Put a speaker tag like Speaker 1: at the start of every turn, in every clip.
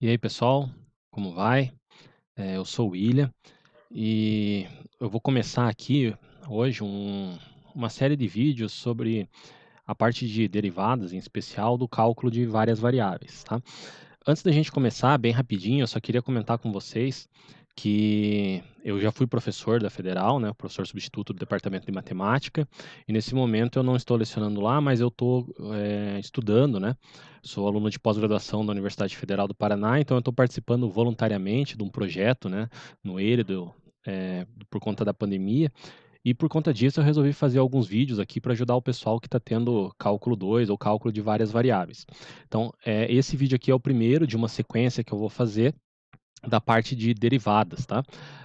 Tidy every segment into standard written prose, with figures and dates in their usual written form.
Speaker 1: E aí, pessoal, como vai? Eu sou o William e eu vou começar aqui hoje uma série de vídeos sobre a parte de derivadas, em especial do cálculo de várias variáveis, tá? Antes da gente começar, bem rapidinho, eu só queria comentar com vocês que eu já fui professor da Federal, né, professor substituto do Departamento de Matemática, e nesse momento eu não estou lecionando lá, mas eu estou estudando, né? Sou aluno de pós-graduação da Universidade Federal do Paraná, então eu estou participando voluntariamente de um projeto, né, no EREDO, por conta da pandemia, e por conta disso eu resolvi fazer alguns vídeos aqui para ajudar o pessoal que está tendo cálculo 2 ou cálculo de várias variáveis. Então, esse vídeo aqui é o primeiro de uma sequência que eu vou fazer da parte de derivadas, tá?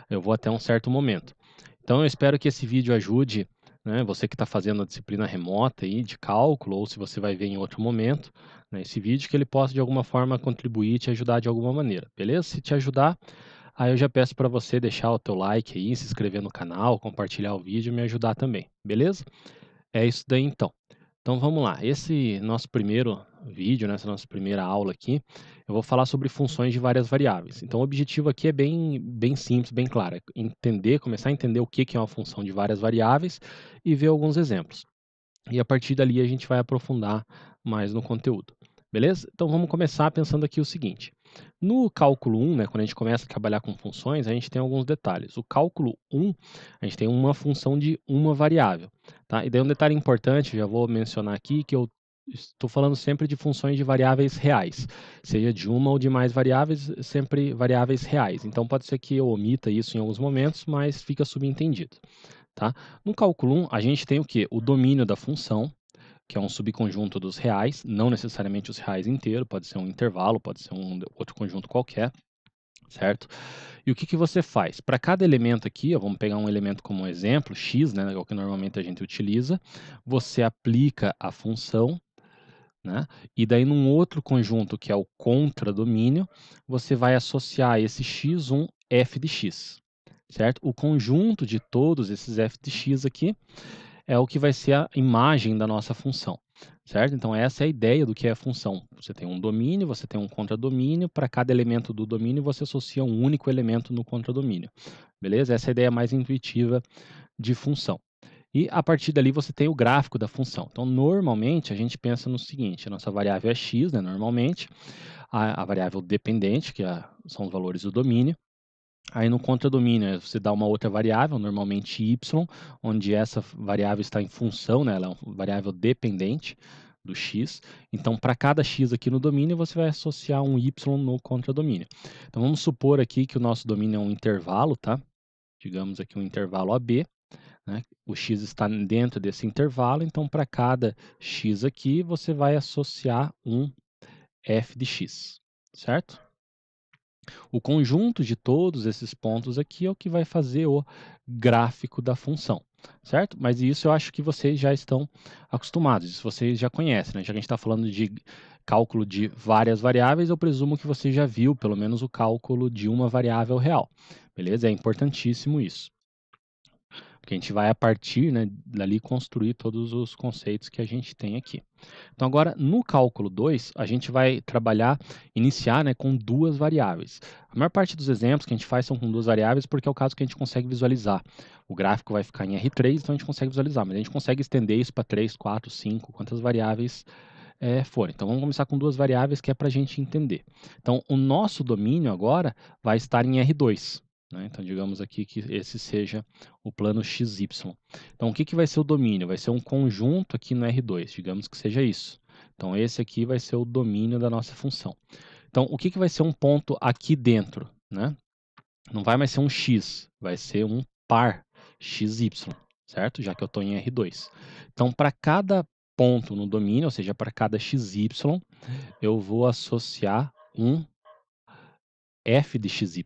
Speaker 1: Eu vou até um certo momento. Então, eu espero que esse vídeo ajude, né, você que está fazendo a disciplina remota aí de cálculo, ou se você vai ver em outro momento, né, esse vídeo, que ele possa de alguma forma contribuir e te ajudar de alguma maneira, beleza? Se te ajudar, aí eu já peço para você deixar o teu like aí, se inscrever no canal, compartilhar o vídeo e me ajudar também, beleza? É isso daí então. Então vamos lá, esse nosso primeiro vídeo, né, essa nossa primeira aula aqui, eu vou falar sobre funções de várias variáveis. Então o objetivo aqui é bem simples, bem claro, é entender, começar a entender o que que é uma função de várias variáveis e ver alguns exemplos. E a partir dali a gente vai aprofundar mais no conteúdo. Beleza? Então vamos começar pensando aqui o seguinte. No cálculo 1, né, quando a gente começa a trabalhar com funções, a gente tem alguns detalhes. O cálculo 1, a gente tem uma função de uma variável. Tá? E daí um detalhe importante, já vou mencionar aqui, que eu estou falando sempre de funções de variáveis reais. Seja de uma ou de mais variáveis, sempre variáveis reais. Então pode ser que eu omita isso em alguns momentos, mas fica subentendido. Tá? No cálculo 1, a gente tem o quê? O domínio da função, que é um subconjunto dos reais, não necessariamente os reais inteiros, pode ser um intervalo, pode ser um outro conjunto qualquer, certo? E o que que você faz? Para cada elemento aqui, ó, vamos pegar um elemento como exemplo, x, né, é o que normalmente a gente utiliza, você aplica a função, né? E daí num outro conjunto, que é o contradomínio, você vai associar a esse x um f de x, certo? O conjunto de todos esses f de x aqui é o que vai ser a imagem da nossa função, certo? Então essa é a ideia do que é a função. Você tem um domínio, você tem um contradomínio, para cada elemento do domínio você associa um único elemento no contradomínio, beleza? Essa é a ideia mais intuitiva de função. E a partir dali você tem o gráfico da função. Então normalmente a gente pensa no seguinte, a nossa variável é x, né, normalmente, a variável dependente, que são os valores do domínio. Aí no contradomínio, você dá uma outra variável, normalmente y, onde essa variável está em função, né, ela é uma variável dependente do x. Então, para cada x aqui no domínio, você vai associar um y no contradomínio. Então, vamos supor aqui que o nosso domínio é um intervalo, tá? Digamos aqui um intervalo AB, né? O x está dentro desse intervalo, então para cada x aqui, você vai associar um f de x, certo? O conjunto de todos esses pontos aqui é o que vai fazer o gráfico da função, certo? Mas isso eu acho que vocês já estão acostumados, isso vocês já conhecem, né? Já que a gente está falando de cálculo de várias variáveis, eu presumo que você já viu pelo menos o cálculo de uma variável real, beleza? É importantíssimo isso. Porque a gente vai, a partir, né, dali, construir todos os conceitos que a gente tem aqui. Então, agora, no cálculo 2, a gente vai trabalhar, iniciar, né, com duas variáveis. A maior parte dos exemplos que a gente faz são com duas variáveis, porque é o caso que a gente consegue visualizar. O gráfico vai ficar em R3, então a gente consegue visualizar, mas a gente consegue estender isso para 3, 4, 5, quantas variáveis forem. Então, vamos começar com duas variáveis que é para a gente entender. Então, o nosso domínio agora vai estar em R2. Né? Então, digamos aqui que esse seja o plano XY. Então, o que que vai ser o domínio? Vai ser um conjunto aqui no R2, digamos que seja isso. Então, esse aqui vai ser o domínio da nossa função. Então, o que que vai ser um ponto aqui dentro? Né? Não vai mais ser um x, vai ser um par xy, certo? Já que eu estou em R2. Então, para cada ponto no domínio, ou seja, para cada xy, eu vou associar um f de xy,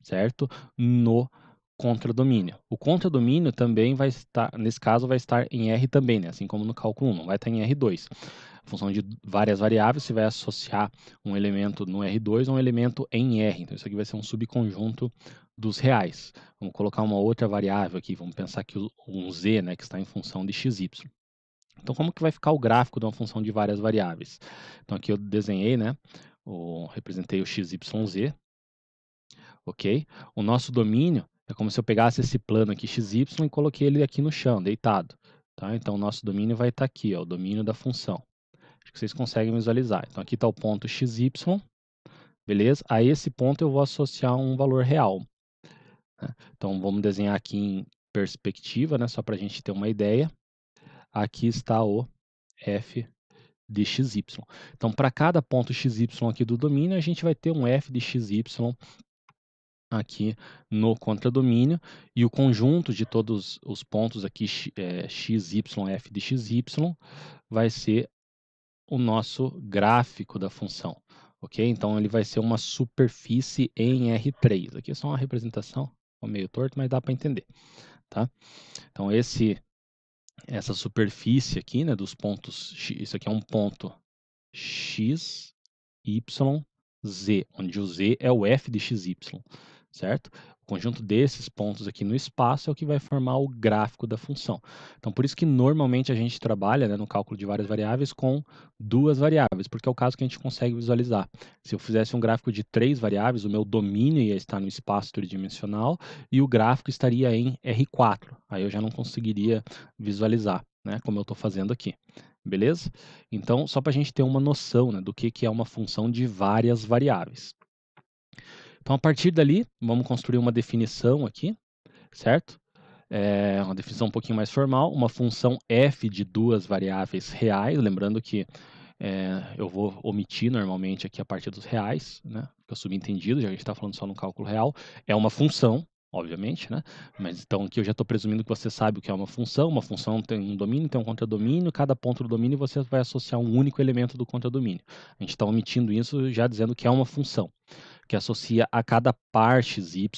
Speaker 1: certo? No contradomínio. O contradomínio também vai estar, nesse caso, vai estar em R também, né? Assim como no cálculo 1, não vai estar em R2. Em função de várias variáveis, você vai associar um elemento no R2 a um elemento em R. Então, isso aqui vai ser um subconjunto dos reais. Vamos colocar uma outra variável aqui, vamos pensar que um z, né, que está em função de xy. Então, como que vai ficar o gráfico de uma função de várias variáveis? Então, aqui eu desenhei, né, representei o x, y, z, ok? O nosso domínio é como se eu pegasse esse plano aqui, x, y, e coloquei ele aqui no chão, deitado, tá? Então, o nosso domínio vai estar aqui, ó, o domínio da função. Acho que vocês conseguem visualizar. Então, aqui está o ponto x, y, beleza? A esse ponto eu vou associar um valor real, né? Então, vamos desenhar aqui em perspectiva, né? Só para a gente ter uma ideia. Aqui está o f de xy. Então, para cada ponto xy aqui do domínio, a gente vai ter um f de xy aqui no contradomínio, e o conjunto de todos os pontos aqui, xy, f de xy, vai ser o nosso gráfico da função, ok? Então, ele vai ser uma superfície em R3. Aqui é só uma representação, meio torto, mas dá para entender, tá? Então, essa superfície aqui, né, dos pontos, isso aqui é um ponto x, y, z, onde o z é o f de xy, certo? O conjunto desses pontos aqui no espaço é o que vai formar o gráfico da função. Então, por isso que normalmente a gente trabalha, né, no cálculo de várias variáveis com duas variáveis, porque é o caso que a gente consegue visualizar. Se eu fizesse um gráfico de 3 variáveis, o meu domínio ia estar no espaço tridimensional e o gráfico estaria em R4. Aí eu já não conseguiria visualizar, né, como eu estou fazendo aqui. Beleza? Então, só para a gente ter uma noção, né, do que é uma função de várias variáveis. Então, a partir dali, vamos construir uma definição aqui, certo? Uma definição um pouquinho mais formal, uma função f de duas variáveis reais, lembrando que eu vou omitir normalmente aqui a parte dos reais, né? Fica subentendido, já que a gente está falando só no cálculo real. É uma função, obviamente, né? Mas então aqui eu já estou presumindo que você sabe o que é uma função tem um domínio, tem um contradomínio, cada ponto do domínio você vai associar um único elemento do contradomínio. A gente está omitindo isso já dizendo que é uma função, que associa a cada par xy,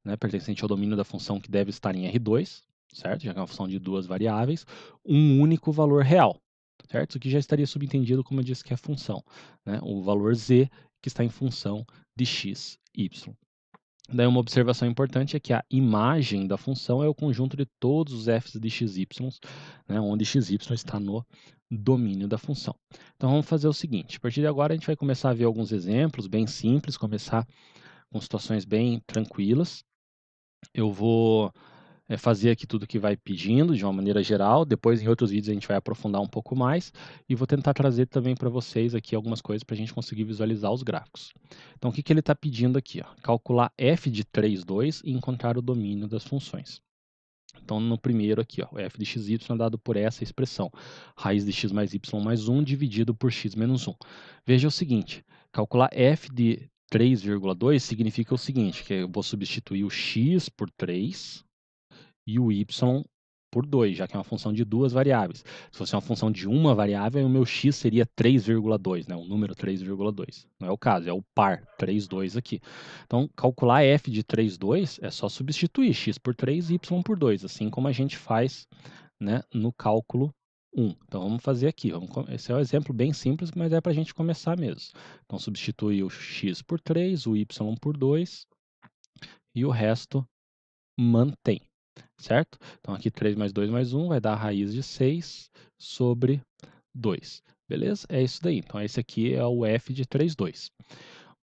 Speaker 1: né, pertencente ao domínio da função que deve estar em R2, certo? Já que é uma função de duas variáveis, um único valor real, certo? Isso aqui já estaria subentendido, como eu disse, que é função, né? O valor z que está em função de x, y. Daí uma observação importante é que a imagem da função é o conjunto de todos os f's de xy, né, onde xy está no domínio da função. Então vamos fazer o seguinte, a partir de agora a gente vai começar a ver alguns exemplos bem simples, começar com situações bem tranquilas. Eu vou fazer aqui tudo que vai pedindo de uma maneira geral, depois em outros vídeos a gente vai aprofundar um pouco mais e vou tentar trazer também para vocês aqui algumas coisas para a gente conseguir visualizar os gráficos. Então o que ele está pedindo aqui? Ó? Calcular f de 3, 2 e encontrar o domínio das funções. Então no primeiro aqui, ó, o f de xy é dado por essa expressão, raiz de x mais y mais 1 dividido por x menos 1. Veja o seguinte, calcular f de 3,2 significa o seguinte, que eu vou substituir o x por 3 e o y por 2, já que é uma função de duas variáveis. Se fosse uma função de uma variável, o meu x seria 3,2, né? O número 3,2. Não é o caso, é o par 3,2 aqui. Então, calcular f de 3,2 é só substituir x por 3 e y por 2, assim como a gente faz, né, no cálculo 1. Então, vamos fazer aqui. Esse é um exemplo bem simples, mas é para a gente começar mesmo. Então, substituir o x por 3, o y por 2 e o resto mantém, certo? Então, aqui 3 mais 2 mais 1 vai dar a raiz de 6 sobre 2. Beleza? É isso daí. Então, esse aqui é o f de 3, 2.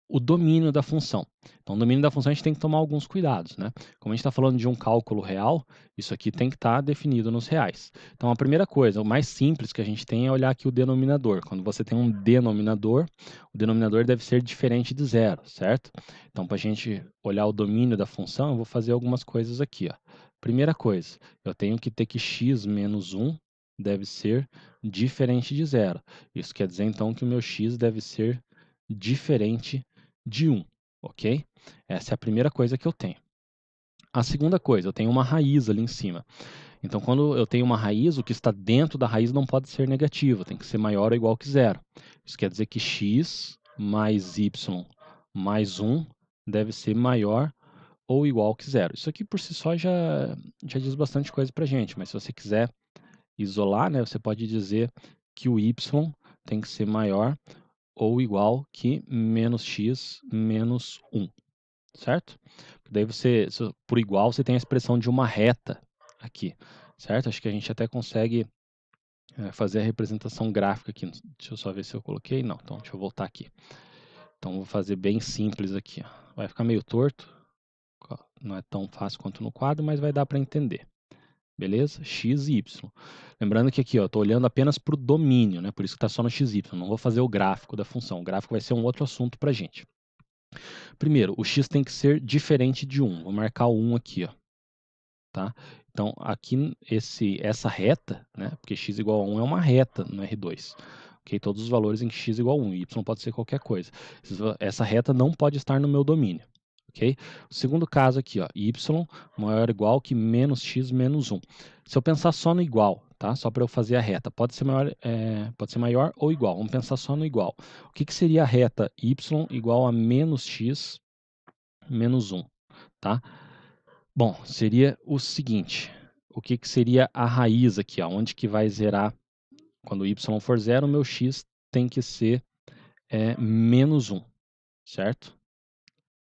Speaker 1: O domínio da função. Então, o domínio da função a gente tem que tomar alguns cuidados, né? Como a gente está falando de um cálculo real, isso aqui tem que estar definido nos reais. Então, a primeira coisa, o mais simples que a gente tem é olhar aqui o denominador. Quando você tem um denominador, o denominador deve ser diferente de zero, certo? Então, para a gente olhar o domínio da função, eu vou fazer algumas coisas aqui, ó. Primeira coisa, eu tenho que ter que x menos 1 deve ser diferente de zero. Isso quer dizer, então, que o meu x deve ser diferente de 1, ok? Essa é a primeira coisa que eu tenho. A segunda coisa, eu tenho uma raiz ali em cima. Então, quando eu tenho uma raiz, o que está dentro da raiz não pode ser negativo, tem que ser maior ou igual que zero. Isso quer dizer que x mais y mais 1 deve ser maior ou igual que zero. Isso aqui por si só já diz bastante coisa para gente, mas se você quiser isolar, né, você pode dizer que o y tem que ser maior ou igual que menos x menos 1, certo? Daí você, por igual, você tem a expressão de uma reta aqui, certo? Acho que a gente até consegue fazer a representação gráfica aqui. Deixa eu só ver se eu coloquei. Não, então deixa eu voltar aqui. Então, vou fazer bem simples aqui, ó. Vai ficar meio torto, não é tão fácil quanto no quadro, mas vai dar para entender. Beleza? X e Y. Lembrando que aqui, ó, estou olhando apenas para o domínio, né? Por isso que está só no XY. Não vou fazer o gráfico da função. O gráfico vai ser um outro assunto para a gente. Primeiro, o x tem que ser diferente de 1. Vou marcar o 1 aqui, ó. Tá? Então, aqui, essa reta, né? Porque x igual a 1 é uma reta no R2. Okay? Todos os valores em que x igual a 1. Y pode ser qualquer coisa. Essa reta não pode estar no meu domínio. Okay? O segundo caso aqui, ó, y maior ou igual que menos x menos 1. Se eu pensar só no igual, tá? Só para eu fazer a reta, pode ser maior ou igual. Vamos pensar só no igual. O que seria a reta y igual a menos x menos 1? Tá? Bom, seria o seguinte. O que seria a raiz aqui? Ó? Onde que vai zerar? Quando y for zero, o meu x tem que ser menos 1, certo?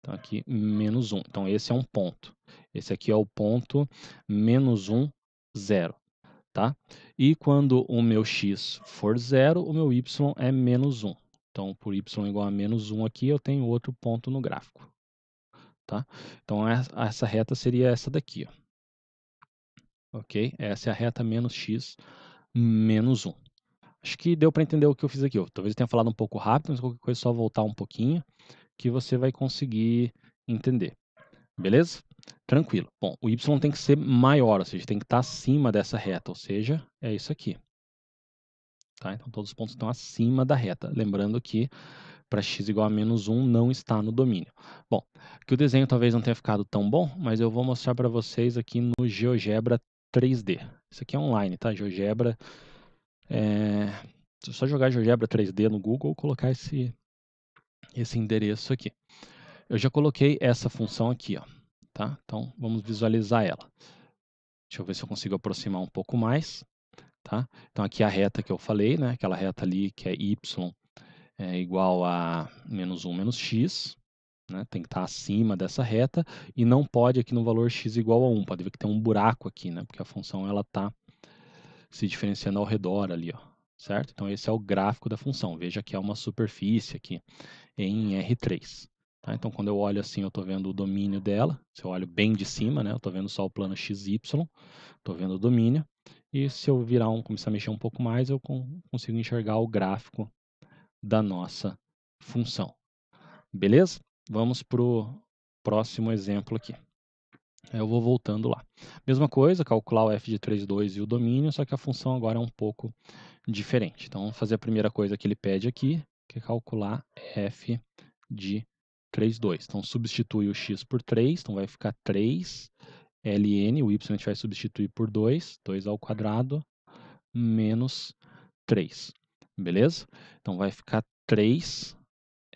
Speaker 1: Então, aqui, menos 1. Então, esse é um ponto. Esse aqui é o ponto menos 1, 0. Tá? E quando o meu x for 0, o meu y é menos 1. Então, por y igual a menos 1 aqui, eu tenho outro ponto no gráfico. Tá? Então, essa reta seria essa daqui. Ó. Ok? Essa é a reta menos x menos 1. Acho que deu para entender o que eu fiz aqui. Ó. Talvez eu tenha falado um pouco rápido, mas qualquer coisa é só voltar um pouquinho que você vai conseguir entender. Beleza? Tranquilo. Bom, o y tem que ser maior, ou seja, tem que estar acima dessa reta, ou seja, é isso aqui. Tá? Então, todos os pontos estão acima da reta. Lembrando que para x igual a menos 1 não está no domínio. Bom, aqui o desenho talvez não tenha ficado tão bom, mas eu vou mostrar para vocês aqui no GeoGebra 3D. Isso aqui é online, tá? GeoGebra. Se eu só jogar GeoGebra 3D no Google, ou colocar esse endereço aqui. Eu já coloquei essa função aqui, ó. Tá? Então, vamos visualizar ela. Deixa eu ver se eu consigo aproximar um pouco mais. Tá? Então, aqui a reta que eu falei, né? Aquela reta ali que é y igual a menos 1 menos x. Né? Tem que estar acima dessa reta. E não pode aqui no valor x igual a 1. Pode ver que tem um buraco aqui, né? Porque a função está se diferenciando ao redor ali, ó. Certo? Então, esse é o gráfico da função. Veja que é uma superfície aqui em R3. Tá? Então, quando eu olho assim, eu estou vendo o domínio dela. Se eu olho bem de cima, né? Eu estou vendo só o plano XY. Estou vendo o domínio. E se eu começar a mexer um pouco mais, eu consigo enxergar o gráfico da nossa função. Beleza? Vamos para o próximo exemplo aqui. Eu vou voltando lá. Mesma coisa, calcular o f de 3,2 e o domínio, só que a função agora é um pouco diferente. Então, vamos fazer a primeira coisa que ele pede aqui, que é calcular f de 3,2. Então, substitui o x por 3, então vai ficar 3 ln, o y a gente vai substituir por 2, 2 ao quadrado, menos 3. Beleza? Então, vai ficar 3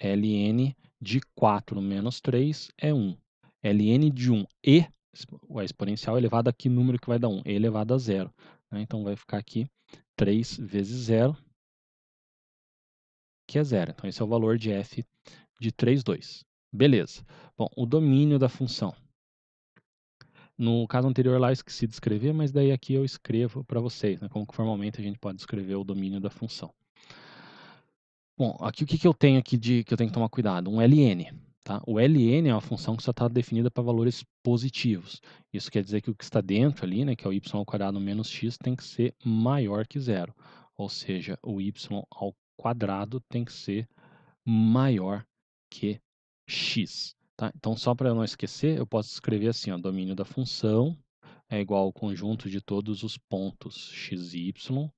Speaker 1: ln de 4 menos 3 é 1. ln de 1 e o exponencial elevado a que número que vai dar 1? E elevado a 0. Né? Então, vai ficar aqui 3 vezes 0, que é 0. Então, esse é o valor de f de 3,2. Beleza. Bom, o domínio da função. No caso anterior lá eu esqueci de escrever, mas daí aqui eu escrevo para vocês, né, como que formalmente a gente pode escrever o domínio da função. Bom, aqui o que eu tenho aqui que eu tenho que tomar cuidado? Um ln. Tá? O ln é uma função que só está definida para valores positivos. Isso quer dizer que o que está dentro ali, né, que é o y ao quadrado menos x, tem que ser maior que zero. Ou seja, o y ao quadrado tem que ser maior que x. Tá? Então, só para eu não esquecer, eu posso escrever assim, ó, domínio da função é igual ao conjunto de todos os pontos x e y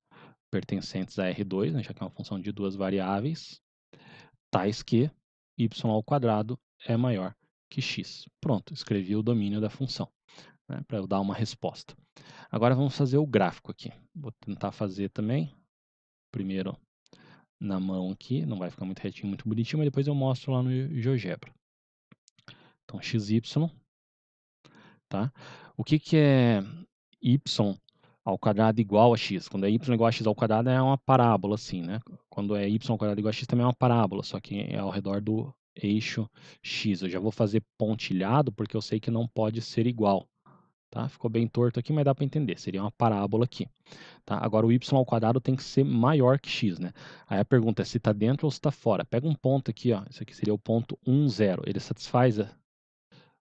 Speaker 1: pertencentes a R2, né, já que é uma função de duas variáveis, tais que y ao quadrado é maior que x. Pronto, escrevi o domínio da função, né, para eu dar uma resposta. Agora vamos fazer o gráfico aqui. Vou tentar fazer também, primeiro na mão aqui, não vai ficar muito retinho, muito bonitinho, mas depois eu mostro lá no GeoGebra. Então, xy, tá? O que é y ao quadrado igual a x? Quando é y igual a x ao quadrado é uma parábola, assim, né? Quando é y ao quadrado igual a x também é uma parábola, só que é ao redor do eixo x. Eu já vou fazer pontilhado porque eu sei que não pode ser igual, tá? Ficou bem torto aqui, mas dá para entender. Seria uma parábola aqui, tá? Agora o y ao quadrado tem que ser maior que x, né? Aí a pergunta é se está dentro ou se está fora. Pega um ponto aqui, ó. Isso aqui seria o ponto 1, 0. Ele satisfaz,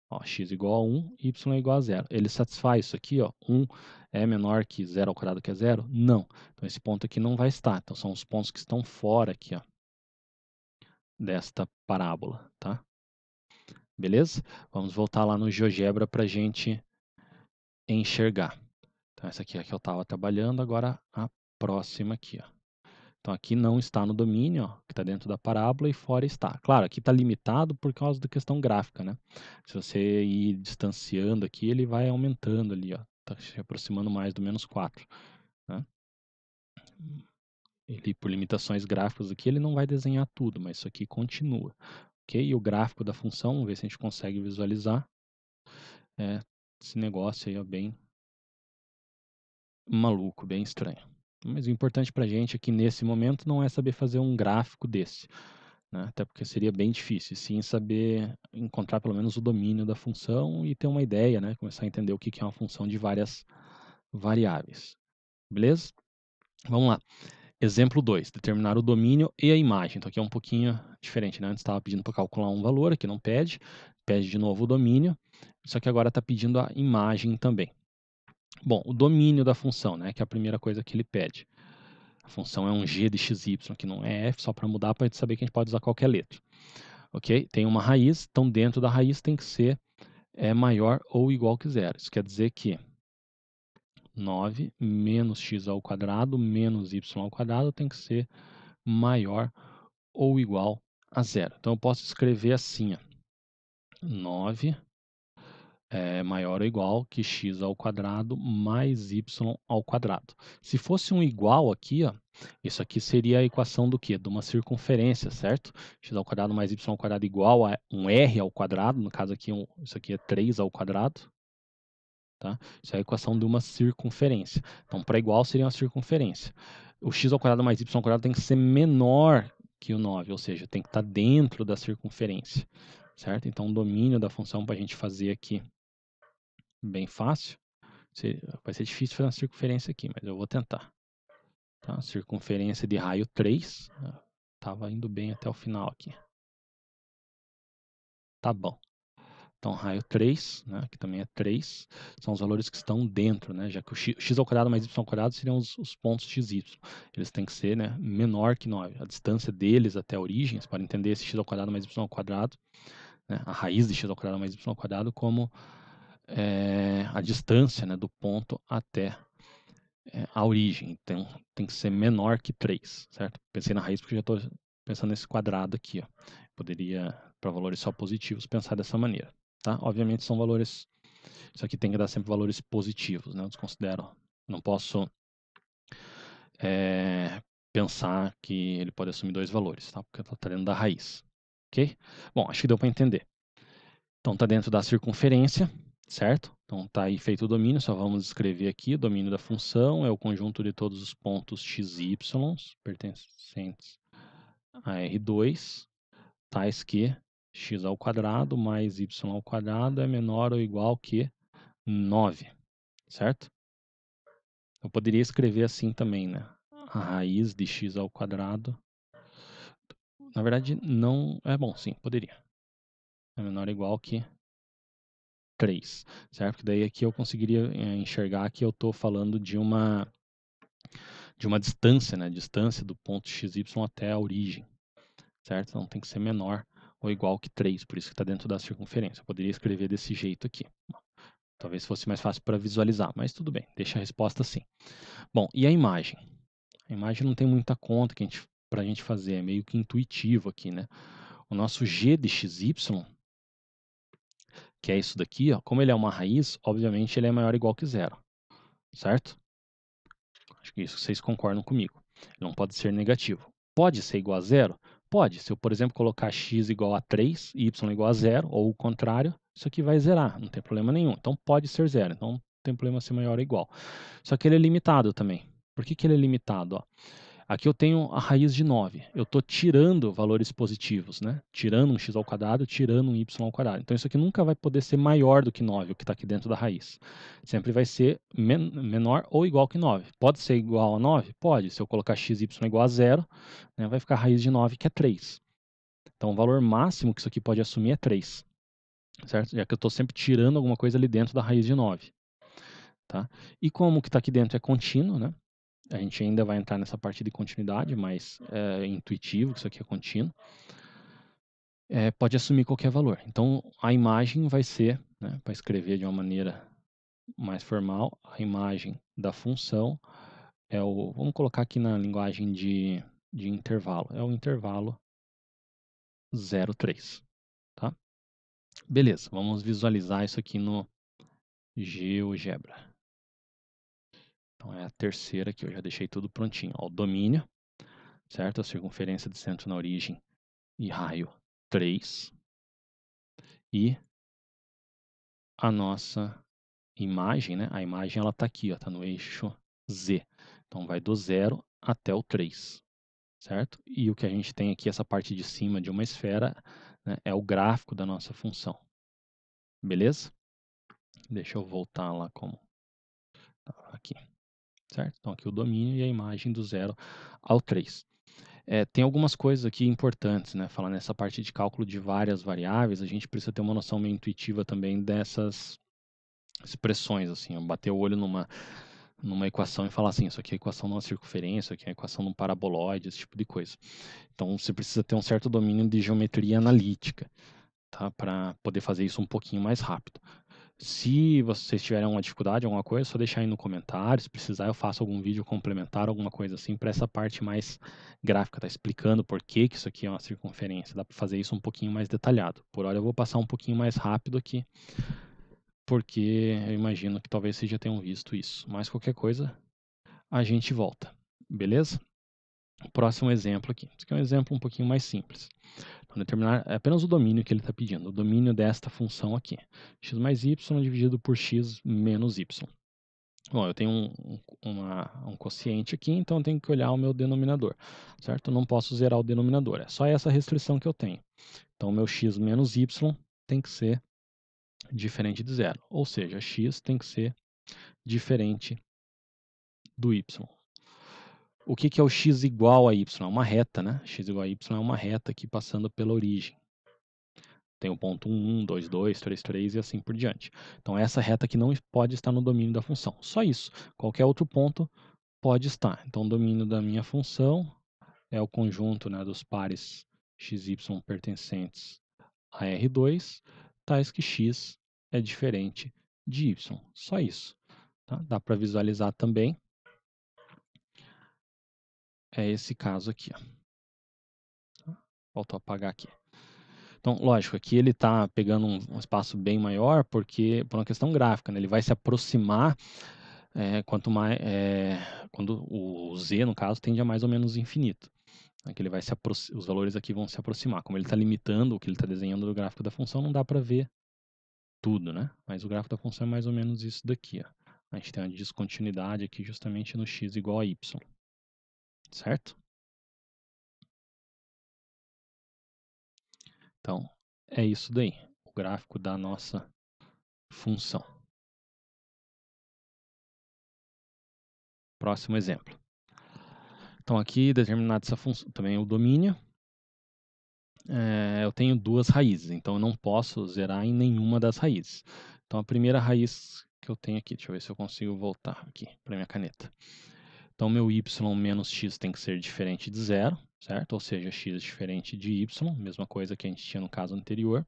Speaker 1: ó, x igual a 1, y é igual a 0. Ele satisfaz isso aqui, ó. 1 é menor que 0 ao quadrado, que é 0? Não. Então esse ponto aqui não vai estar. Então são os pontos que estão fora aqui, ó, desta parábola, tá? Beleza? Vamos voltar lá no GeoGebra para a gente enxergar. Então essa aqui é a que eu estava trabalhando, agora a próxima aqui, ó. Então aqui não está no domínio, ó, que está dentro da parábola, e fora está. Claro, aqui está limitado por causa da questão gráfica, né? Se você ir distanciando aqui, ele vai aumentando ali, ó. Está se aproximando mais do menos 4, né? Ele, por limitações gráficas aqui, ele não vai desenhar tudo, mas isso aqui continua. Ok? E o gráfico da função, vamos ver se a gente consegue visualizar. Esse negócio aí, ó, bem maluco, bem estranho. Mas o importante para a gente aqui nesse momento não é saber fazer um gráfico desse, né? Até porque seria bem difícil, sim saber encontrar pelo menos o domínio da função e ter uma ideia, né? Começar a entender o que é uma função de várias variáveis. Beleza? Vamos lá. Exemplo 2, determinar o domínio e a imagem. Então aqui é um pouquinho diferente, né? Antes estava pedindo para calcular um valor, aqui não pede. Pede de novo o domínio, só que agora está pedindo a imagem também. Bom, o domínio da função, né? Que é a primeira coisa que ele pede. A função é um g de xy, que não é f, só para mudar para a gente saber que a gente pode usar qualquer letra. Ok? Tem uma raiz, então dentro da raiz tem que ser maior ou igual que zero. Isso quer dizer que 9 menos x ao quadrado menos y ao quadrado tem que ser maior ou igual a zero. Então eu posso escrever assim, ó, 9 é maior ou igual que x ao quadrado mais y ao quadrado. Se fosse um igual aqui, ó, isso aqui seria a equação do quê? De uma circunferência, certo? X ao quadrado mais y ao quadrado igual a um r ao quadrado, no caso aqui, isso aqui é 3 ao quadrado. Tá? Isso é a equação de uma circunferência. Então, para igual seria uma circunferência. O x ao quadrado mais y ao quadrado tem que ser menor que o 9, ou seja, tem que estar dentro da circunferência, certo? Então, o domínio da função para a gente fazer aqui bem fácil. Vai ser difícil fazer uma circunferência aqui, mas eu vou tentar. Tá? Circunferência de raio 3. Estava indo bem até o final aqui. Tá bom. Então, raio 3, né, que também é 3, são os valores que estão dentro, né, já que o x ao quadrado mais y ao quadrado seriam os pontos xy. Eles têm que ser, né, menor que 9. A distância deles até a origem, você pode entender esse x ao quadrado mais y ao quadrado, né, a raiz de x ao quadrado mais y ao quadrado como a distância, né, do ponto até a origem. Então, tem que ser menor que 3, certo? Pensei na raiz porque já estou pensando nesse quadrado aqui, ó. Poderia, para valores só positivos, pensar dessa maneira. Tá? Obviamente são valores, isso aqui tem que dar sempre valores positivos, né? Eu desconsidero, não posso pensar que ele pode assumir dois valores, tá? Porque está dentro da raiz, ok? Bom, acho que deu para entender. Então está dentro da circunferência, certo? Então está aí feito o domínio, só vamos escrever aqui, o domínio da função é o conjunto de todos os pontos x e y pertencentes a R2, tais que x ao quadrado mais y ao quadrado é menor ou igual que 9, certo? Eu poderia escrever assim também, né? A raiz de x ao quadrado. Na verdade, não é bom, sim, poderia. É menor ou igual que 3, certo? Porque daí aqui eu conseguiria enxergar que eu estou falando de uma distância, né? Distância do ponto xy até a origem, certo? Então tem que ser menor ou igual que 3, por isso que está dentro da circunferência. Eu poderia escrever desse jeito aqui. Talvez fosse mais fácil para visualizar, mas tudo bem, deixa a resposta assim. Bom, e a imagem? A imagem não tem muita conta para a gente fazer, é meio que intuitivo aqui, né? O nosso g de xy, que é isso daqui, ó, como ele é uma raiz, obviamente ele é maior ou igual que zero, certo? Acho que isso vocês concordam comigo. Ele não pode ser negativo. Pode ser igual a zero? Pode. Se eu, por exemplo, colocar x igual a 3 e y igual a zero, ou o contrário, isso aqui vai zerar, não tem problema nenhum. Então pode ser zero, então não tem problema ser maior ou igual. Só que ele é limitado também. Por que ele é limitado? Ó? Aqui eu tenho a raiz de 9. Eu estou tirando valores positivos, né? Tirando um x ao quadrado, tirando um y ao quadrado. Então isso aqui nunca vai poder ser maior do que 9, o que está aqui dentro da raiz. Sempre vai ser menor ou igual que 9. Pode ser igual a 9? Pode. Se eu colocar x, y igual a 0, né, vai ficar a raiz de 9, que é 3. Então o valor máximo que isso aqui pode assumir é 3. Certo? Já que eu estou sempre tirando alguma coisa ali dentro da raiz de 9. Tá? E como o que está aqui dentro é contínuo, né? A gente ainda vai entrar nessa parte de continuidade, mas é intuitivo que isso aqui é contínuo. Pode assumir qualquer valor. Então, a imagem vai ser, né, para escrever de uma maneira mais formal, a imagem da função vamos colocar aqui na linguagem de intervalo, é o intervalo 0,3. Tá? Beleza, vamos visualizar isso aqui no GeoGebra. Então, é a terceira que eu já deixei tudo prontinho. Ó, o domínio, certo? A circunferência de centro na origem e raio 3. E a nossa imagem, né? A imagem ela está aqui, está no eixo Z. Então vai do 0 até o 3, certo? E o que a gente tem aqui, essa parte de cima de uma esfera, né, é o gráfico da nossa função. Beleza? Deixa eu voltar lá como aqui, certo? Então aqui o domínio e a imagem do 0 ao 3. Tem algumas coisas aqui importantes, né? Falar nessa parte de cálculo de várias variáveis, a gente precisa ter uma noção meio intuitiva também dessas expressões, assim, bater o olho numa equação e falar assim, isso aqui é a equação de uma circunferência, isso aqui é a equação de um paraboloide, esse tipo de coisa. Então você precisa ter um certo domínio de geometria analítica, tá? Para poder fazer isso um pouquinho mais rápido. Se vocês tiverem alguma dificuldade, alguma coisa, é só deixar aí no comentário. Se precisar, eu faço algum vídeo complementar, alguma coisa assim, para essa parte mais gráfica, tá? Explicando por que isso aqui é uma circunferência. Dá para fazer isso um pouquinho mais detalhado. Por hora eu vou passar um pouquinho mais rápido aqui, porque eu imagino que talvez vocês já tenham visto isso. Mas qualquer coisa, a gente volta. Beleza? Próximo exemplo aqui. Esse aqui é um exemplo um pouquinho mais simples. Então, determinar é apenas o domínio que ele está pedindo. O domínio desta função aqui. X mais y dividido por x menos y. Bom, eu tenho um quociente aqui, então eu tenho que olhar o meu denominador, certo? Eu não posso zerar o denominador, é só essa restrição que eu tenho. Então, o meu x menos y tem que ser diferente de zero, ou seja, x tem que ser diferente do y. O que é o x igual a y? É uma reta, né? X igual a y é uma reta aqui passando pela origem. Tem o ponto 1, 1, 2, 2, 3, 3 e assim por diante. Então, essa reta aqui não pode estar no domínio da função. Só isso. Qualquer outro ponto pode estar. Então, o domínio da minha função é o conjunto, né, dos pares x e y pertencentes a R2, tais que x é diferente de y. Só isso. Tá? Dá para visualizar também. É esse caso aqui. Ó. Faltou apagar aqui. Então, lógico, aqui ele está pegando um espaço bem maior porque por uma questão gráfica, né? Ele vai se aproximar quanto mais, quando o z, no caso, tende a mais ou menos infinito. Né? Que ele vai os valores aqui vão se aproximar. Como ele está limitando o que ele está desenhando no gráfico da função, não dá para ver tudo, né? Mas o gráfico da função é mais ou menos isso daqui. Ó. A gente tem uma descontinuidade aqui justamente no x igual a y. Certo? Então, é isso daí. O gráfico da nossa função. Próximo exemplo. Então, aqui, determinada essa função, também o domínio, eu tenho duas raízes, então eu não posso zerar em nenhuma das raízes. Então, a primeira raiz que eu tenho aqui, deixa eu ver se eu consigo voltar aqui para minha caneta. Então, meu y menos x tem que ser diferente de zero, certo? Ou seja, x diferente de y, mesma coisa que a gente tinha no caso anterior,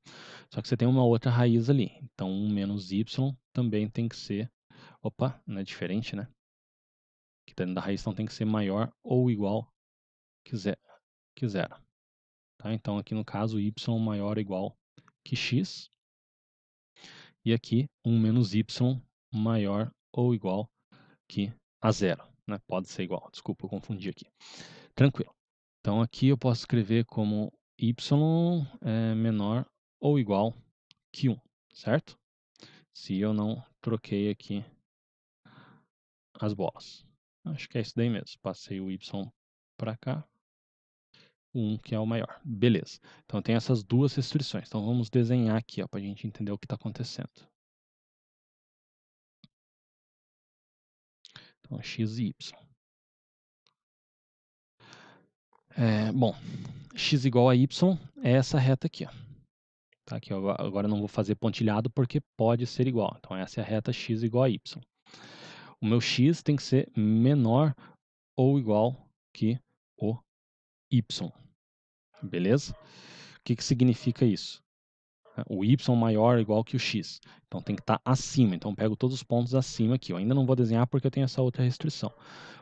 Speaker 1: só que você tem uma outra raiz ali. Então, 1 menos y também tem que ser, opa, não é diferente, né? Que dentro da raiz então tem que ser maior ou igual que zero. Tá? Então, aqui no caso, y maior ou igual que x. E aqui, 1 menos y maior ou igual que a zero. Né? Pode ser igual, desculpa, eu confundi aqui. Tranquilo. Então, aqui eu posso escrever como y é menor ou igual que 1, certo? Se eu não troquei aqui as bolas. Acho que é isso daí mesmo. Passei o y para cá, o 1 que é o maior. Beleza. Então tem essas duas restrições. Então vamos desenhar aqui, para a gente entender o que está acontecendo. Então x e y. Bom, x igual a y é essa reta aqui. Tá? Aqui agora eu não vou fazer pontilhado porque pode ser igual. Então essa é a reta x igual a y. O meu x tem que ser menor ou igual que o y. Beleza? O que significa isso? O y maior ou igual que o x. Então tem que estar acima. Então eu pego todos os pontos acima aqui. Eu ainda não vou desenhar porque eu tenho essa outra restrição.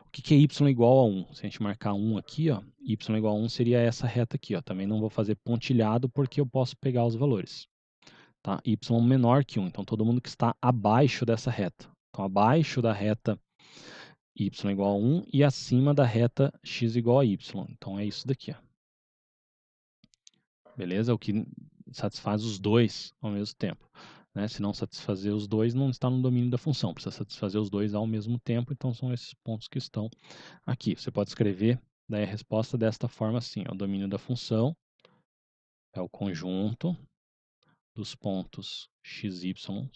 Speaker 1: O que é y igual a 1? Se a gente marcar 1 aqui, ó, y igual a 1 seria essa reta aqui. Ó. Também não vou fazer pontilhado porque eu posso pegar os valores. Tá? Y menor que 1. Então todo mundo que está abaixo dessa reta. Então abaixo da reta y igual a 1 e acima da reta x igual a y. Então é isso daqui. Ó. Beleza? É o que satisfaz os dois ao mesmo tempo. Né? Se não satisfazer os dois, não está no domínio da função. Precisa satisfazer os dois ao mesmo tempo. Então são esses pontos que estão aqui. Você pode escrever daí a resposta desta forma assim. O domínio da função é o conjunto dos pontos x, y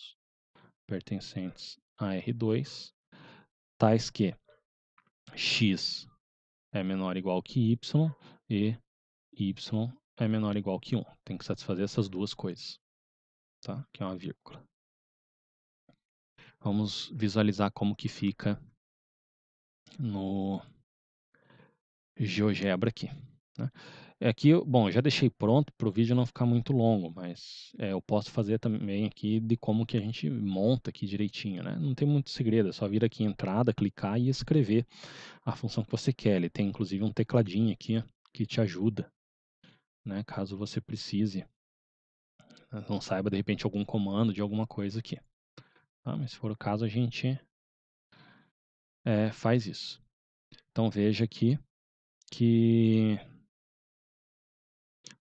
Speaker 1: pertencentes a R2, tais que x é menor ou igual que y e y é menor ou igual que 1. Tem que satisfazer essas duas coisas, tá? Que é uma vírgula. Vamos visualizar como que fica no GeoGebra aqui. Né? Aqui, bom, eu já deixei pronto para o vídeo não ficar muito longo, mas eu posso fazer também aqui de como que a gente monta aqui direitinho, né? Não tem muito segredo, é só vir aqui em entrada, clicar e escrever a função que você quer. Ele tem inclusive um tecladinho aqui que te ajuda, né? Caso você precise, não saiba de repente algum comando de alguma coisa aqui. Tá? Mas se for o caso, a gente faz isso. Então veja aqui que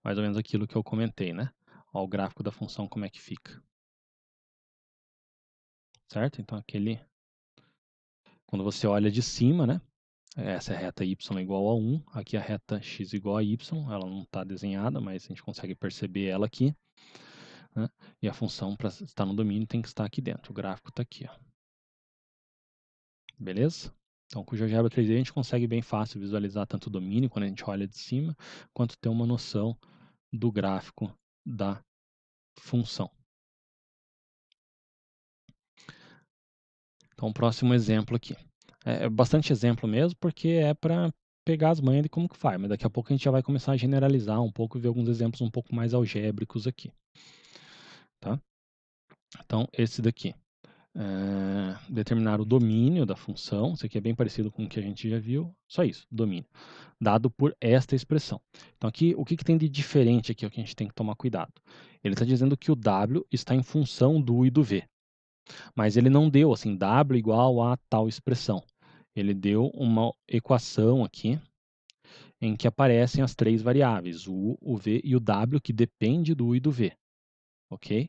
Speaker 1: mais ou menos aquilo que eu comentei, né? Ó, o gráfico da função como é que fica. Certo? Então quando você olha de cima, né? Essa é a reta y igual a 1, aqui a reta x igual a y, ela não está desenhada, mas a gente consegue perceber ela aqui. Né? E a função, para estar no domínio, tem que estar aqui dentro. O gráfico está aqui. Ó. Beleza? Então, com o GeoGebra 3D a gente consegue bem fácil visualizar tanto o domínio, quando a gente olha de cima, quanto ter uma noção do gráfico da função. Então, o próximo exemplo aqui. É bastante exemplo mesmo, porque é para pegar as manhas de como que faz, mas daqui a pouco a gente já vai começar a generalizar um pouco e ver alguns exemplos um pouco mais algébricos aqui. Tá? Então, esse daqui. Determinar o domínio da função, isso aqui é bem parecido com o que a gente já viu, só isso, domínio, dado por esta expressão. Então aqui, o que tem de diferente aqui, é o que a gente tem que tomar cuidado. Ele está dizendo que o W está em função do U e do V, mas ele não deu assim, W igual a tal expressão. Ele deu uma equação aqui, em que aparecem as três variáveis, o U, o V e o W, que depende do U e do V, ok?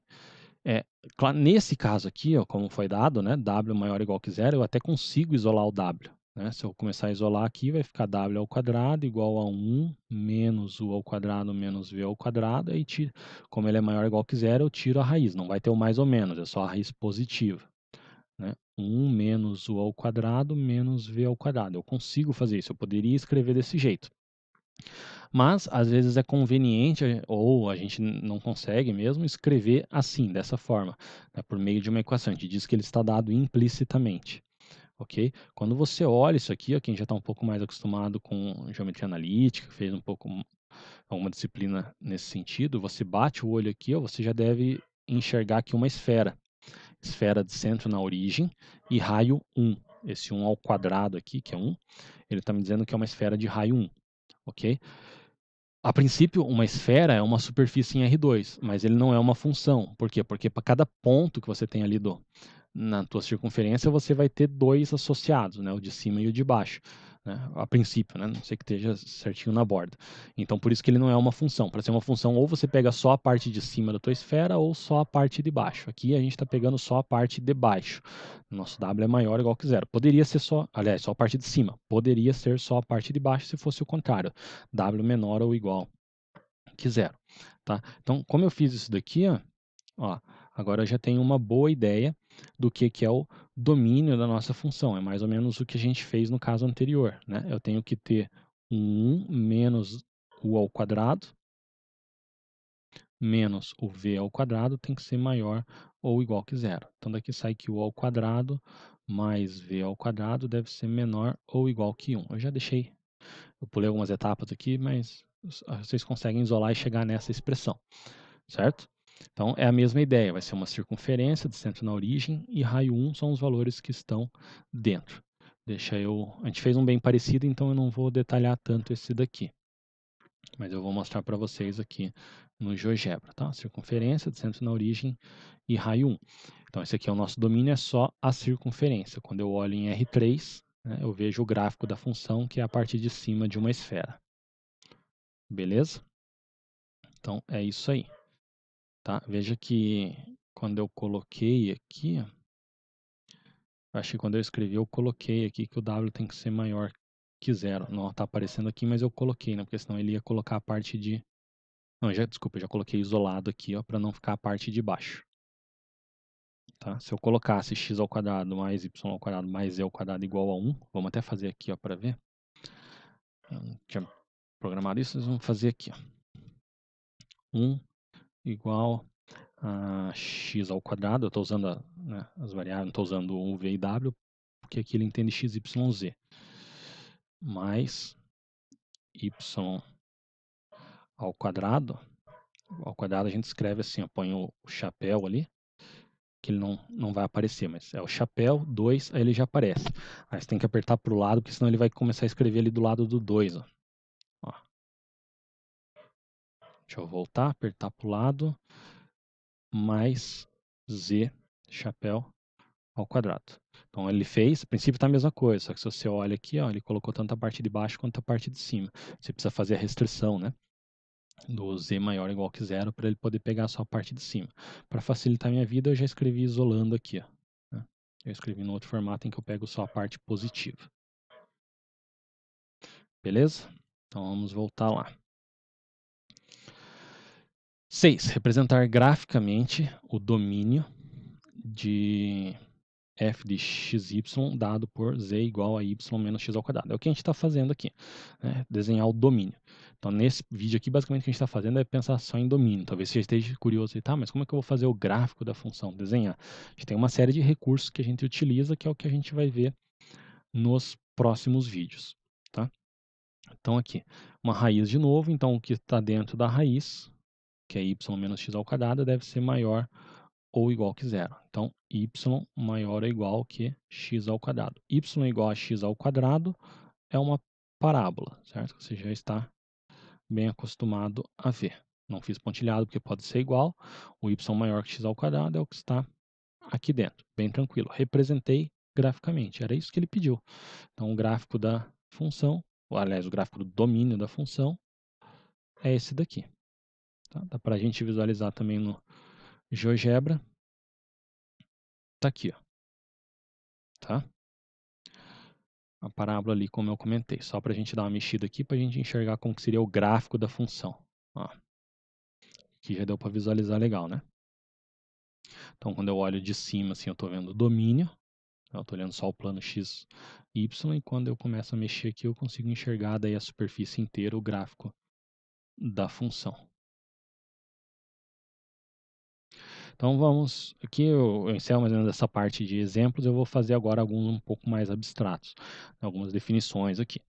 Speaker 1: Nesse caso aqui, ó, como foi dado, né, W maior ou igual que zero, eu até consigo isolar o W. Né? Se eu começar a isolar aqui, vai ficar W ao quadrado igual a 1 menos U ao quadrado menos V ao quadrado. Aí, como ele é maior ou igual que zero, eu tiro a raiz. Não vai ter o mais ou menos, é só a raiz positiva. Né? 1 menos U ao quadrado menos V ao quadrado. Eu consigo fazer isso, eu poderia escrever desse jeito. Mas, às vezes é conveniente, ou a gente não consegue mesmo, escrever assim, dessa forma, né, por meio de uma equação. A gente diz que ele está dado implicitamente. Ok? Quando você olha isso aqui, ó, quem já está um pouco mais acostumado com geometria analítica, fez um pouco alguma disciplina nesse sentido, você bate o olho aqui, ó, você já deve enxergar aqui uma esfera. Esfera de centro na origem e raio 1. Esse 1 ao quadrado aqui, que é 1, ele está me dizendo que é uma esfera de raio 1. Ok? A princípio, uma esfera é uma superfície em R2, mas ele não é uma função. Por quê? Porque para cada ponto que você tem ali na tua circunferência você vai ter dois associados, né? O de cima e o de baixo, né? A princípio, né? Não sei que esteja certinho na borda. Então, por isso que ele não é uma função. Para ser uma função, ou você pega só a parte de cima da tua esfera, ou só a parte de baixo. Aqui a gente está pegando só a parte de baixo. Nosso W é maior ou igual que zero. Poderia ser só, aliás, só a parte de cima. Poderia ser só a parte de baixo se fosse o contrário. W menor ou igual que zero, tá? Então, como eu fiz isso daqui, ó, agora eu já tenho uma boa ideia do que é o domínio da nossa função. É mais ou menos o que a gente fez no caso anterior, né? Eu tenho que ter um 1 menos u ao quadrado menos o v ao quadrado tem que ser maior ou igual que zero. Então daqui sai que u ao quadrado mais v ao quadrado deve ser menor ou igual que 1. Eu pulei algumas etapas aqui, mas vocês conseguem isolar e chegar nessa expressão, certo? Então é a mesma ideia, vai ser uma circunferência de centro na origem e raio 1 são os valores que estão dentro. A gente fez um bem parecido, então eu não vou detalhar tanto esse daqui. Mas eu vou mostrar para vocês aqui no GeoGebra, tá? Circunferência de centro na origem e raio 1. Então esse aqui é o nosso domínio, é só a circunferência. Quando eu olho em R3, né, eu vejo o gráfico da função, que é a parte de cima de uma esfera. Beleza? Então é isso aí. Tá? Veja que quando eu coloquei aqui, acho que quando eu escrevi eu coloquei aqui que o W tem que ser maior que zero. Não está aparecendo aqui, mas eu coloquei, né? Porque senão ele ia colocar a parte de... Não, desculpa, eu já coloquei isolado aqui, ó, para não ficar a parte de baixo. Tá? Se eu colocasse x ao quadrado mais y ao quadrado mais z ao quadrado igual a 1, vamos até fazer aqui para ver. Eu não tinha programado isso, nós vamos fazer aqui. Ó. 1 igual a x ao quadrado, eu estou usando né, as variáveis, não estou usando o v e w, porque aqui ele entende x, y, z. Mais y ao quadrado a gente escreve assim, ó, põe o chapéu ali, que ele não vai aparecer, mas é o chapéu, 2, aí ele já aparece. Aí você tem que apertar para o lado, porque senão ele vai começar a escrever ali do lado do 2. Ó. Ó. Deixa eu voltar, apertar para o lado, mais z, chapéu, ao quadrado. Então ele fez, a princípio está a mesma coisa, só que se você olha aqui, ó, ele colocou tanto a parte de baixo quanto a parte de cima. Você precisa fazer a restrição, né? Do z maior ou igual que zero para ele poder pegar só a parte de cima. Para facilitar a minha vida, eu já escrevi isolando aqui. Ó, né? Eu escrevi no outro formato em que eu pego só a parte positiva. Beleza? Então vamos voltar lá. 6. Representar graficamente o domínio de f de xy dado por z igual a y menos x ao quadrado. É o que a gente está fazendo aqui, né? Desenhar o domínio. Então, nesse vídeo aqui, basicamente, o que a gente está fazendo é pensar só em domínio. Talvez você esteja curioso e tá, mas como é que eu vou fazer o gráfico da função? Desenhar. A gente tem uma série de recursos que a gente utiliza, que é o que a gente vai ver nos próximos vídeos, tá? Então, aqui, uma raiz de novo. Então, o que está dentro da raiz, que é y menos x ao quadrado, deve ser maior ou igual que zero. Então, y maior ou igual que x ao quadrado. Y igual a x ao quadrado é uma parábola, certo? Você já está bem acostumado a ver. Não fiz pontilhado porque pode ser igual. O y maior que x ao quadrado é o que está aqui dentro. Bem tranquilo. Representei graficamente. Era isso que ele pediu. Então, o gráfico da função, ou, aliás, o gráfico do domínio da função é esse daqui. Tá? Dá para a gente visualizar também no GeoGebra. Tá aqui, ó. Tá? A parábola ali, como eu comentei. Só para a gente dar uma mexida aqui, para a gente enxergar como que seria o gráfico da função. Ó. Aqui já deu para visualizar legal, né? Então, quando eu olho de cima, assim, eu estou vendo o domínio. Eu estou olhando só o plano x, y. E quando eu começo a mexer aqui, eu consigo enxergar daí a superfície inteira, o gráfico da função. Então, vamos... Aqui eu encerro mais ou menos essa parte de exemplos. Eu vou fazer agora alguns um pouco mais abstratos. Algumas definições aqui.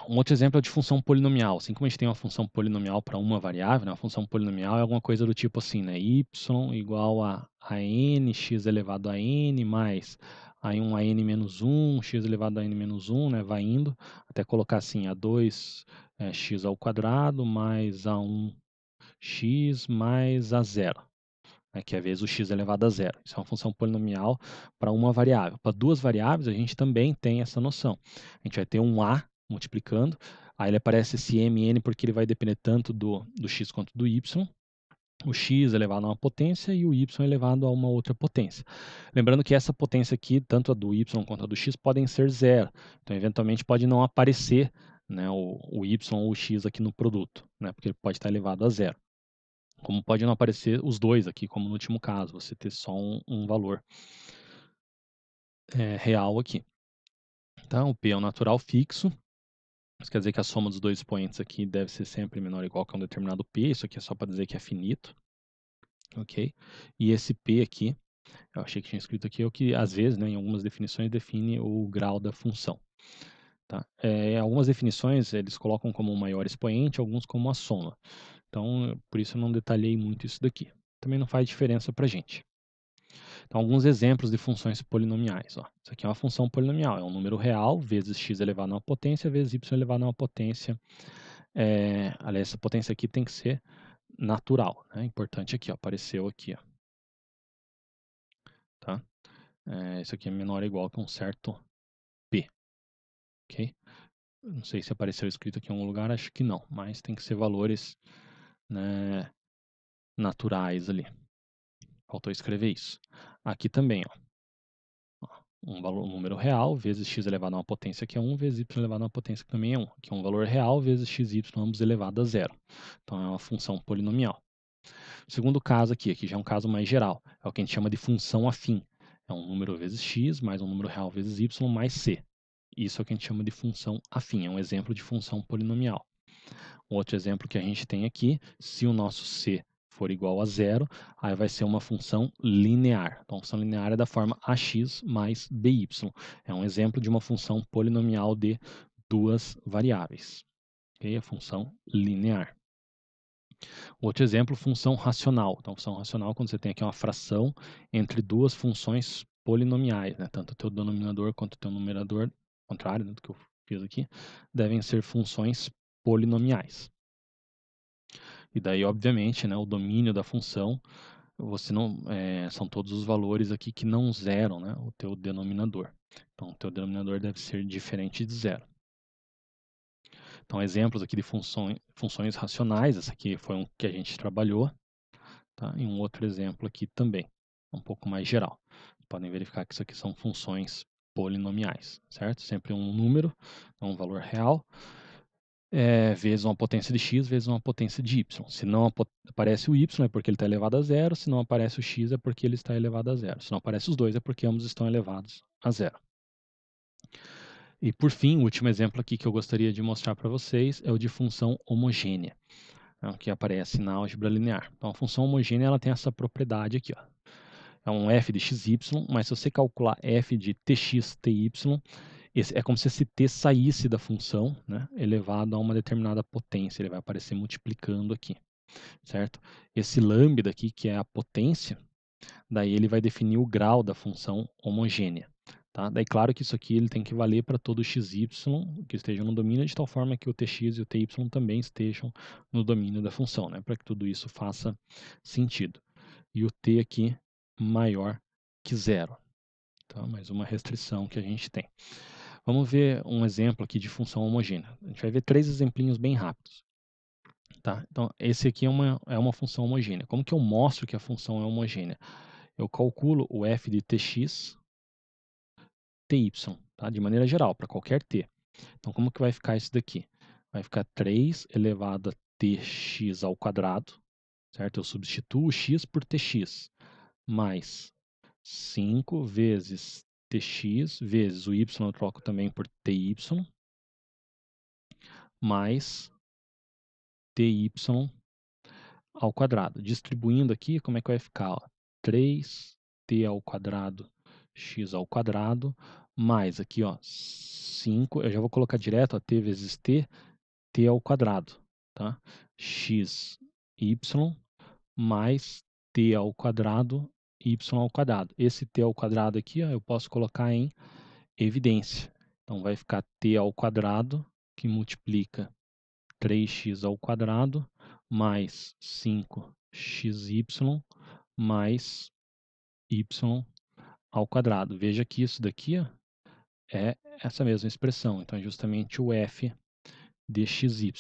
Speaker 1: Um outro exemplo é de função polinomial. Assim como a gente tem uma função polinomial para uma variável, né, uma função polinomial é alguma coisa do tipo assim, né, y igual a n, x elevado a n, mais aí um a n menos 1, x elevado a n menos 1, né, vai indo, até colocar assim, a2 x ao quadrado mais a1 x mais a 0. né, que é vezes o x elevado a zero. Isso é uma função polinomial para uma variável. Para duas variáveis, a gente também tem essa noção. A gente vai ter um a multiplicando, aí ele aparece esse mn porque ele vai depender tanto do x quanto do y, o x elevado a uma potência e o y elevado a uma outra potência. Lembrando que essa potência aqui, tanto a do y quanto a do x, podem ser zero. Então, eventualmente, pode não aparecer, né, o y ou o x aqui no produto, né, porque ele pode estar elevado a zero. Como pode não aparecer os dois aqui, como no último caso, você ter só um valor real aqui. Então, o p é um natural fixo. Isso quer dizer que a soma dos dois expoentes aqui deve ser sempre menor ou igual a um determinado p. Isso aqui é só para dizer que é finito. Ok? E esse p aqui, eu achei que tinha escrito aqui, é o que às vezes, né, em algumas definições, define o grau da função. Tá? Algumas definições eles colocam como um maior expoente, alguns como a soma. Então, por isso eu não detalhei muito isso daqui. Também não faz diferença para a gente. Então, alguns exemplos de funções polinomiais. Ó. Isso aqui é uma função polinomial, é um número real vezes x elevado a uma potência vezes y elevado a uma potência. Aliás, essa potência aqui tem que ser natural. Né? Importante aqui, ó, apareceu aqui. Ó. Tá? Isso aqui é menor ou igual que um certo p. Ok? Não sei se apareceu escrito aqui em algum lugar, acho que não, mas tem que ser valores, né, naturais ali. Faltou escrever isso. Aqui também, ó. Um número real vezes x elevado a uma potência que é 1 vezes y elevado a uma potência que também é 1. Aqui é um valor real vezes xy ambos elevado a zero. Então é uma função polinomial. O segundo caso aqui já é um caso mais geral. É o que a gente chama de função afim. É um número vezes x mais um número real vezes y mais c. Isso é o que a gente chama de função afim. É um exemplo de função polinomial. Outro exemplo que a gente tem aqui, se o nosso c for igual a zero, aí vai ser uma função linear. Então, a função linear é da forma ax mais by. É um exemplo de uma função polinomial de duas variáveis. Okay? A função linear. Outro exemplo, função racional. Então, função racional, quando você tem aqui uma fração entre duas funções polinomiais, né? Tanto o teu denominador quanto o teu numerador, contrário, né, do que eu fiz aqui, devem ser funções polinomiais. E daí, obviamente, né, o domínio da função, você não, são todos os valores aqui que não zeram, né, o teu denominador. Então, o teu denominador deve ser diferente de zero. Então, exemplos aqui de funções racionais, essa aqui foi um que a gente trabalhou, tá? E um outro exemplo aqui também, um pouco mais geral. Podem verificar que isso aqui são funções polinomiais, certo? Sempre um número, um valor real, vezes uma potência de x, vezes uma potência de y. Se não aparece o y, é porque ele está elevado a zero. Se não aparece o x, é porque ele está elevado a zero. Se não aparece os dois, é porque ambos estão elevados a zero. E por fim, o último exemplo aqui que eu gostaria de mostrar para vocês é o de função homogênea, né, que aparece na álgebra linear. Então, a função homogênea ela tem essa propriedade aqui. Ó. É um f de xy, mas se você calcular f de tx, ty, é como se esse t saísse da função, né, elevado a uma determinada potência. Ele vai aparecer multiplicando aqui, certo? Esse lambda aqui, que é a potência, daí ele vai definir o grau da função homogênea. Tá? Daí, claro que isso aqui ele tem que valer para todo xy que esteja no domínio, de tal forma que o tx e o ty também estejam no domínio da função, né, para que tudo isso faça sentido. E o t aqui maior que zero. Tá? Mais uma restrição que a gente tem. Vamos ver um exemplo aqui de função homogênea. A gente vai ver 3 exemplinhos bem rápidos. Tá? Então, esse aqui é uma função homogênea. Como que eu mostro que a função é homogênea? Eu calculo o f de tx, ty, tá? De maneira geral, para qualquer t. Então, como que vai ficar isso daqui? Vai ficar 3 elevado a tx ao quadrado, certo? Eu substituo o x por tx, mais 5 vezes tx, vezes o y eu troco também por ty, mais ty ao quadrado. Distribuindo aqui, como é que vai ficar? Ó? 3t ao quadrado x ao quadrado, mais aqui, ó, 5, eu já vou colocar direto, ó, t vezes t, t ao quadrado, tá? X, y, mais t ao quadrado, y ao quadrado. Esse t ao quadrado aqui, ó, eu posso colocar em evidência. Então, vai ficar t ao quadrado, que multiplica 3x ao quadrado, mais 5xy, mais y ao quadrado. Veja que isso daqui ó, é essa mesma expressão. Então, é justamente o f de xy.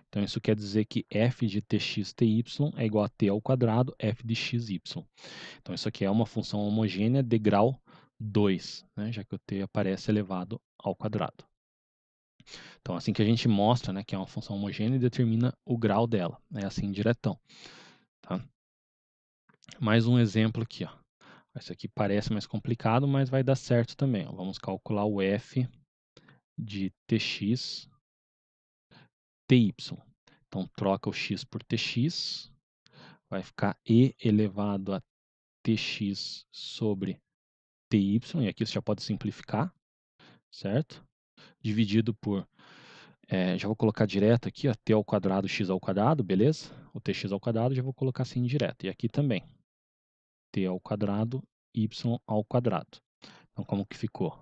Speaker 1: Então, isso quer dizer que f de tx ty é igual a t ao quadrado f de xy. Então, isso aqui é uma função homogênea de grau 2, né, já que o t aparece elevado ao quadrado. Então, assim que a gente mostra, né, que é uma função homogênea e determina o grau dela. É assim diretão. Tá? Mais um exemplo aqui. Ó. Isso aqui parece mais complicado, mas vai dar certo também. Ó. Vamos calcular o f de tx ty. Então, troca o x por tx, vai ficar e elevado a tx sobre ty, e aqui você já pode simplificar, certo? Dividido por, já vou colocar direto aqui, ó, t ao quadrado, x ao quadrado, beleza? O tx ao quadrado já vou colocar assim direto. E aqui também, t ao quadrado, y ao quadrado. Então, como que ficou?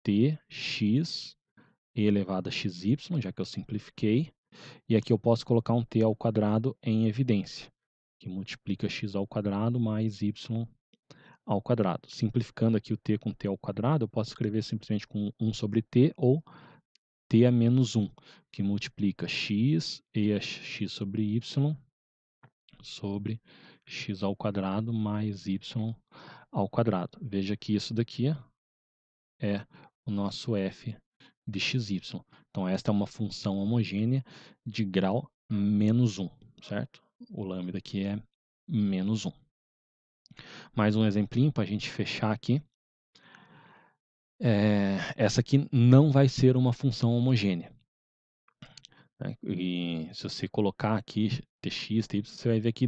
Speaker 1: tx e elevado a xy, já que eu simplifiquei. E aqui eu posso colocar um t ao quadrado em evidência, que multiplica x ao quadrado mais y ao quadrado. Simplificando aqui o t com t ao quadrado, eu posso escrever simplesmente com 1 sobre t ou t a menos 1, que multiplica x e a x sobre y sobre x ao quadrado mais y ao quadrado. Veja que isso daqui é o nosso f de xy. Então, esta é uma função homogênea de grau menos 1, certo? O lambda aqui é menos 1. Mais um exemplinho para a gente fechar aqui. Essa aqui não vai ser uma função homogênea. Né? E se você colocar aqui tx, ty, você vai ver que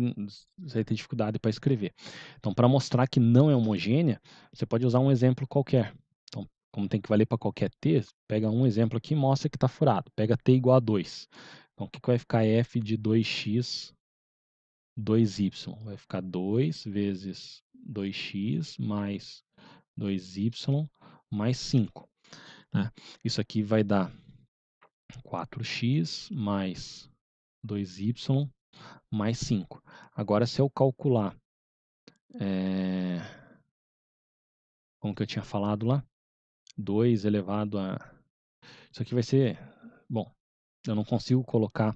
Speaker 1: você vai ter dificuldade para escrever. Então, para mostrar que não é homogênea, você pode usar um exemplo qualquer. Então, como tem que valer para qualquer t, pega um exemplo aqui e mostra que está furado. Pega t igual a 2. Então, o que vai ficar f de 2x, 2y? Vai ficar 2 vezes 2x mais 2y mais 5. Né? Isso aqui vai dar 4x mais 2y mais 5. Agora, se eu calcular, como que eu tinha falado lá, 2 elevado a... Isso aqui vai ser... Bom, eu não consigo colocar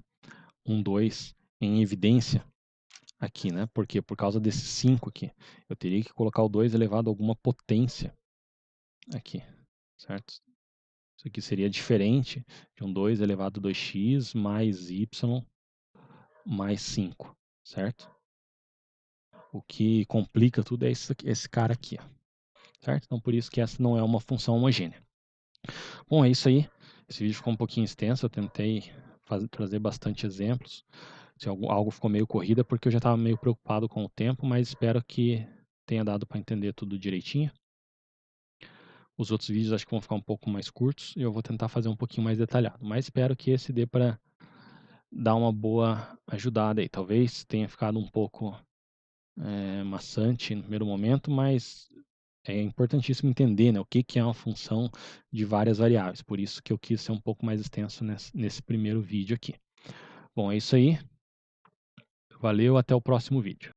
Speaker 1: um 2 em evidência aqui, né? Por quê? Por causa desse 5 aqui. Eu teria que colocar o 2 elevado a alguma potência aqui, certo? Isso aqui seria diferente de um 2 elevado a 2x mais y mais 5, certo? O que complica tudo é esse cara aqui, ó, certo? Então, por isso que essa não é uma função homogênea. Bom, é isso aí. Esse vídeo ficou um pouquinho extenso, eu tentei trazer bastante exemplos. Se algo ficou meio corrido é porque eu já estava meio preocupado com o tempo, mas espero que tenha dado para entender tudo direitinho. Os outros vídeos acho que vão ficar um pouco mais curtos e eu vou tentar fazer um pouquinho mais detalhado. Mas espero que esse dê para dar uma boa ajudada aí. Talvez tenha ficado um pouco maçante no primeiro momento, mas é importantíssimo entender, né, o que é uma função de várias variáveis. Por isso que eu quis ser um pouco mais extenso nesse primeiro vídeo aqui. Bom, é isso aí. Valeu, até o próximo vídeo.